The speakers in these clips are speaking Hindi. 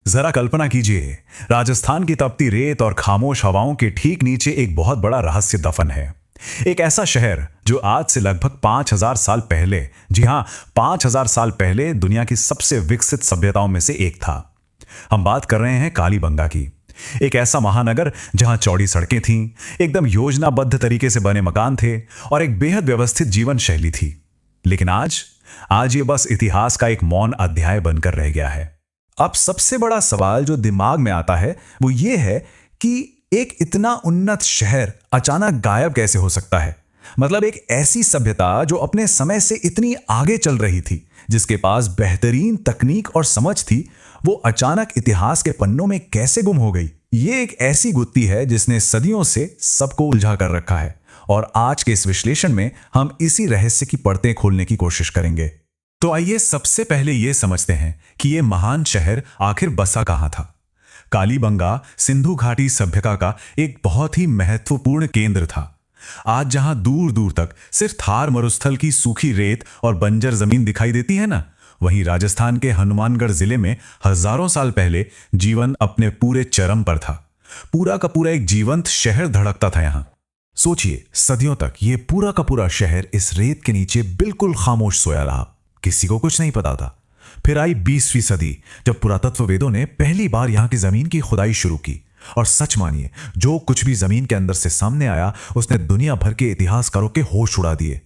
जरा कल्पना कीजिए, राजस्थान की तपती रेत और खामोश हवाओं के ठीक नीचे एक बहुत बड़ा रहस्य दफन है। एक ऐसा शहर जो आज से लगभग 5000 साल पहले, जी हां, 5000 साल पहले दुनिया की सबसे विकसित सभ्यताओं में से एक था। हम बात कर रहे हैं कालीबंगा की। एक ऐसा महानगर जहां चौड़ी सड़कें थीं, एकदम योजनाबद्ध तरीके से बने मकान थे और एक बेहद व्यवस्थित जीवन शैली थी। लेकिन आज आज ये बस इतिहास का एक मौन अध्याय बनकर रह गया है। अब सबसे बड़ा सवाल जो दिमाग में आता है वो ये है कि एक इतना उन्नत शहर अचानक गायब कैसे हो सकता है। मतलब एक ऐसी सभ्यता जो अपने समय से इतनी आगे चल रही थी, जिसके पास बेहतरीन तकनीक और समझ थी, वो अचानक इतिहास के पन्नों में कैसे गुम हो गई। ये एक ऐसी गुत्थी है जिसने सदियों से सबको उलझा कर रखा है और आज के इस विश्लेषण में हम इसी रहस्य की परतें खोलने की कोशिश करेंगे। तो आइए सबसे पहले यह समझते हैं कि यह महान शहर आखिर बसा कहां था। कालीबंगा सिंधु घाटी सभ्यता का एक बहुत ही महत्वपूर्ण केंद्र था। आज जहां दूर दूर तक सिर्फ थार मरुस्थल की सूखी रेत और बंजर जमीन दिखाई देती है ना, वहीं राजस्थान के हनुमानगढ़ जिले में हजारों साल पहले जीवन अपने पूरे चरम पर था। पूरा का पूरा एक जीवंत शहर धड़कता था यहां। सोचिए, सदियों तक ये पूरा का पूरा शहर इस रेत के नीचे बिल्कुल खामोश सोया रहा। किसी को कुछ नहीं पता था। फिर आई 20वीं सदी, जब पुरातत्ववेदों ने पहली बार यहां की जमीन की खुदाई शुरू की। और सच मानिए, जो कुछ भी जमीन के अंदर से सामने आया उसने दुनिया भर के इतिहासकारों के होश उड़ा दिए।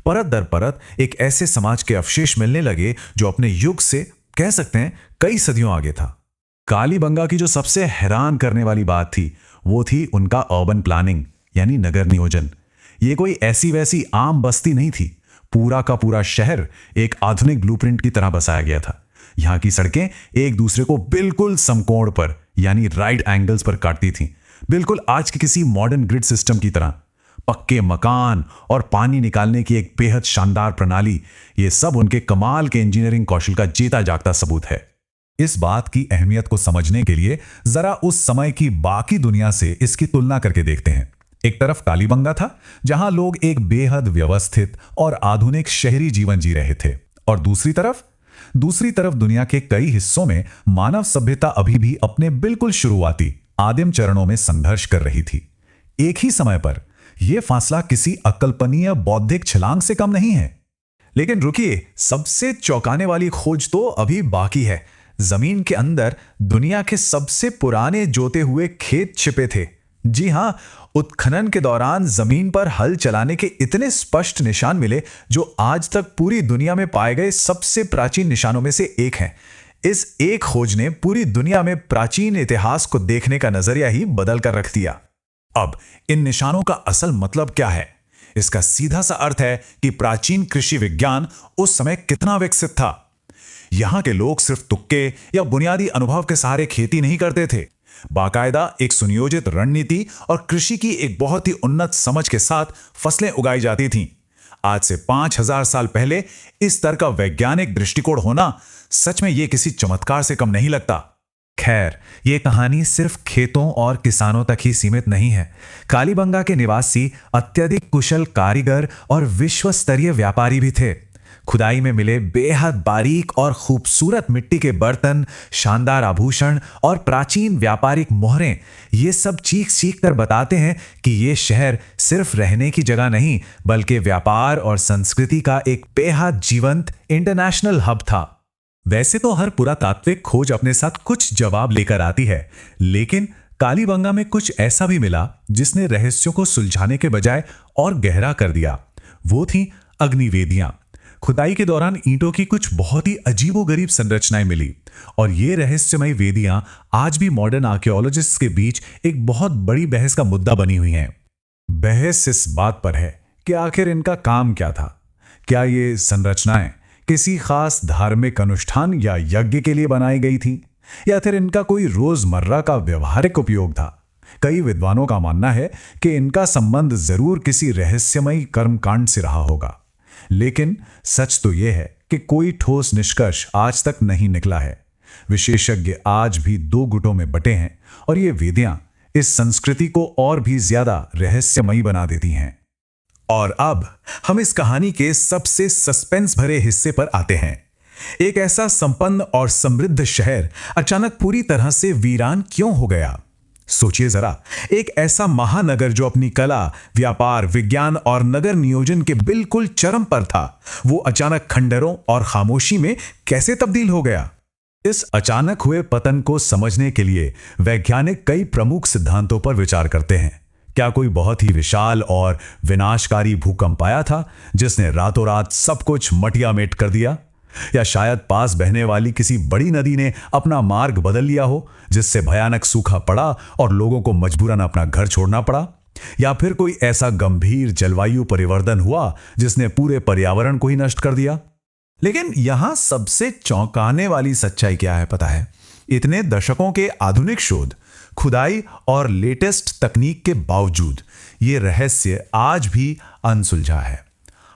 परत दर परत एक ऐसे समाज के अवशेष मिलने लगे जो अपने युग से, कह सकते हैं, कई सदियों आगे था। कालीबंगा की जो सबसे हैरान करने वाली बात थी वो थी उनका अर्बन प्लानिंग, यानी नगर नियोजन। ये कोई ऐसी वैसी आम बस्ती नहीं थी। पूरा का पूरा शहर एक आधुनिक ब्लूप्रिंट की तरह बसाया गया था। यहां की सड़कें एक दूसरे को बिल्कुल समकोण पर, यानी राइट एंगल्स पर काटती थीं, बिल्कुल आज के किसी मॉडर्न ग्रिड सिस्टम की तरह। पक्के मकान और पानी निकालने की एक बेहद शानदार प्रणाली, ये सब उनके कमाल के इंजीनियरिंग कौशल का जीता जागता सबूत है। इस बात की अहमियत को समझने के लिए जरा उस समय की बाकी दुनिया से इसकी तुलना करके देखते हैं। एक तरफ कालीबंगा था, जहां लोग एक बेहद व्यवस्थित और आधुनिक शहरी जीवन जी रहे थे, और दूसरी तरफ दुनिया के कई हिस्सों में मानव सभ्यता अभी भी अपने बिल्कुल शुरुआती आदिम चरणों में संघर्ष कर रही थी। एक ही समय पर यह फासला किसी अकल्पनीय बौद्धिक छलांग से कम नहीं है। लेकिन रुकिए, सबसे चौंकाने वाली खोज तो अभी बाकी है। जमीन के अंदर दुनिया के सबसे पुराने जोते हुए खेत छिपे थे। जी हां, उत्खनन के दौरान जमीन पर हल चलाने के इतने स्पष्ट निशान मिले जो आज तक पूरी दुनिया में पाए गए सबसे प्राचीन निशानों में से एक हैं। इस एक खोज ने पूरी दुनिया में प्राचीन इतिहास को देखने का नजरिया ही बदल कर रख दिया। अब इन निशानों का असल मतलब क्या है? इसका सीधा सा अर्थ है कि प्राचीन कृषि विज्ञान उस समय कितना विकसित था। यहां के लोग सिर्फ तुक्के या बुनियादी अनुभव के सहारे खेती नहीं करते थे। बाकायदा एक सुनियोजित रणनीति और कृषि की एक बहुत ही उन्नत समझ के साथ फसलें उगाई जाती थीं। आज से 5000 साल पहले इस स्तर का वैज्ञानिक दृष्टिकोण होना सच में यह किसी चमत्कार से कम नहीं लगता। खैर, यह कहानी सिर्फ खेतों और किसानों तक ही सीमित नहीं है। कालीबंगा के निवासी अत्यधिक कुशल कारीगर और विश्व स्तरीय व्यापारी भी थे। खुदाई में मिले बेहद बारीक और खूबसूरत मिट्टी के बर्तन, शानदार आभूषण और प्राचीन व्यापारिक मोहरें, ये सब चीख चीख कर बताते हैं कि ये शहर सिर्फ रहने की जगह नहीं, बल्कि व्यापार और संस्कृति का एक बेहद जीवंत इंटरनेशनल हब था। वैसे तो हर पुरातात्विक खोज अपने साथ कुछ जवाब लेकर आती है, लेकिन कालीबंगा में कुछ ऐसा भी मिला जिसने रहस्यों को सुलझाने के बजाय और गहरा कर दिया। वो थी अग्निवेदियां। खुदाई के दौरान ईंटों की कुछ बहुत ही अजीबोगरीब संरचनाएं मिली, और ये रहस्यमयी वेदियां आज भी मॉडर्न आर्कियोलॉजिस्ट्स के बीच एक बहुत बड़ी बहस का मुद्दा बनी हुई हैं। बहस इस बात पर है कि आखिर इनका काम क्या था। क्या ये संरचनाएं किसी खास धार्मिक अनुष्ठान या यज्ञ के लिए बनाई गई थी, या फिर इनका कोई रोजमर्रा का व्यवहारिक उपयोग था? कई विद्वानों का मानना है कि इनका संबंध जरूर किसी रहस्यमयी कर्मकांड से रहा होगा, लेकिन सच तो यह है कि कोई ठोस निष्कर्ष आज तक नहीं निकला है। विशेषज्ञ आज भी दो गुटों में बटे हैं, और ये वेदियां इस संस्कृति को और भी ज्यादा रहस्यमयी बना देती हैं। और अब हम इस कहानी के सबसे सस्पेंस भरे हिस्से पर आते हैं। एक ऐसा संपन्न और समृद्ध शहर अचानक पूरी तरह से वीरान क्यों हो गया? सोचिए जरा, एक ऐसा महानगर जो अपनी कला, व्यापार, विज्ञान और नगर नियोजन के बिल्कुल चरम पर था, वो अचानक खंडरों और खामोशी में कैसे तब्दील हो गया? इस अचानक हुए पतन को समझने के लिए वैज्ञानिक कई प्रमुख सिद्धांतों पर विचार करते हैं। क्या कोई बहुत ही विशाल और विनाशकारी भूकंप आया था जिसने रातों रात सब कुछ मटियामेट कर दिया? या शायद पास बहने वाली किसी बड़ी नदी ने अपना मार्ग बदल लिया हो, जिससे भयानक सूखा पड़ा और लोगों को मजबूरन अपना घर छोड़ना पड़ा? या फिर कोई ऐसा गंभीर जलवायु परिवर्तन हुआ जिसने पूरे पर्यावरण को ही नष्ट कर दिया? लेकिन यहां सबसे चौंकाने वाली सच्चाई क्या है पता है? इतने दशकों के आधुनिक शोध, खुदाई और लेटेस्ट तकनीक के बावजूद ये रहस्य आज भी अनसुलझा है।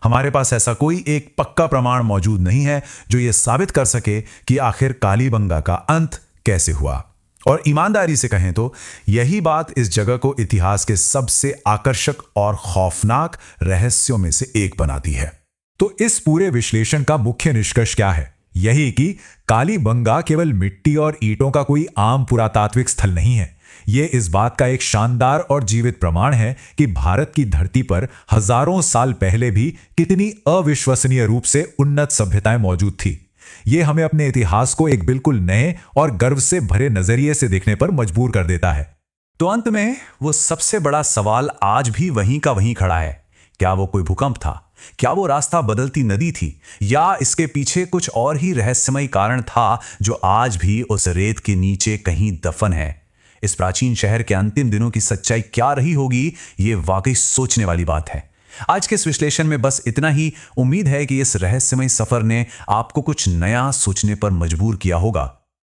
हमारे पास ऐसा कोई एक पक्का प्रमाण मौजूद नहीं है जो ये साबित कर सके कि आखिर कालीबंगा का अंत कैसे हुआ। और ईमानदारी से कहें तो यही बात इस जगह को इतिहास के सबसे आकर्षक और खौफनाक रहस्यों में से एक बनाती है। तो इस पूरे विश्लेषण का मुख्य निष्कर्ष क्या है? यही कि कालीबंगा केवल मिट्टी और ईंटों का कोई आम पुरातात्विक स्थल नहीं है। ये इस बात का एक शानदार और जीवित प्रमाण है कि भारत की धरती पर हजारों साल पहले भी कितनी अविश्वसनीय रूप से उन्नत सभ्यताएं मौजूद थी। ये हमें अपने इतिहास को एक बिल्कुल नए और गर्व से भरे नजरिए से देखने पर मजबूर कर देता है। तो अंत में वो सबसे बड़ा सवाल आज भी वहीं का वहीं खड़ा है। क्या वो कोई भूकंप था? क्या वो रास्ता बदलती नदी थी? या इसके पीछे कुछ और ही रहस्यमय कारण था जो आज भी उस रेत के नीचे कहीं दफन है? इस प्राचीन शहर के अंतिम दिनों की सच्चाई क्या रही होगी, ये वाकई सोचने वाली बात है। आज के इस विश्लेषण में बस इतना ही। उम्मीद है कि इस रहस्यमय सफर ने आपको कुछ नया सोचने पर मजबूर किया होगा।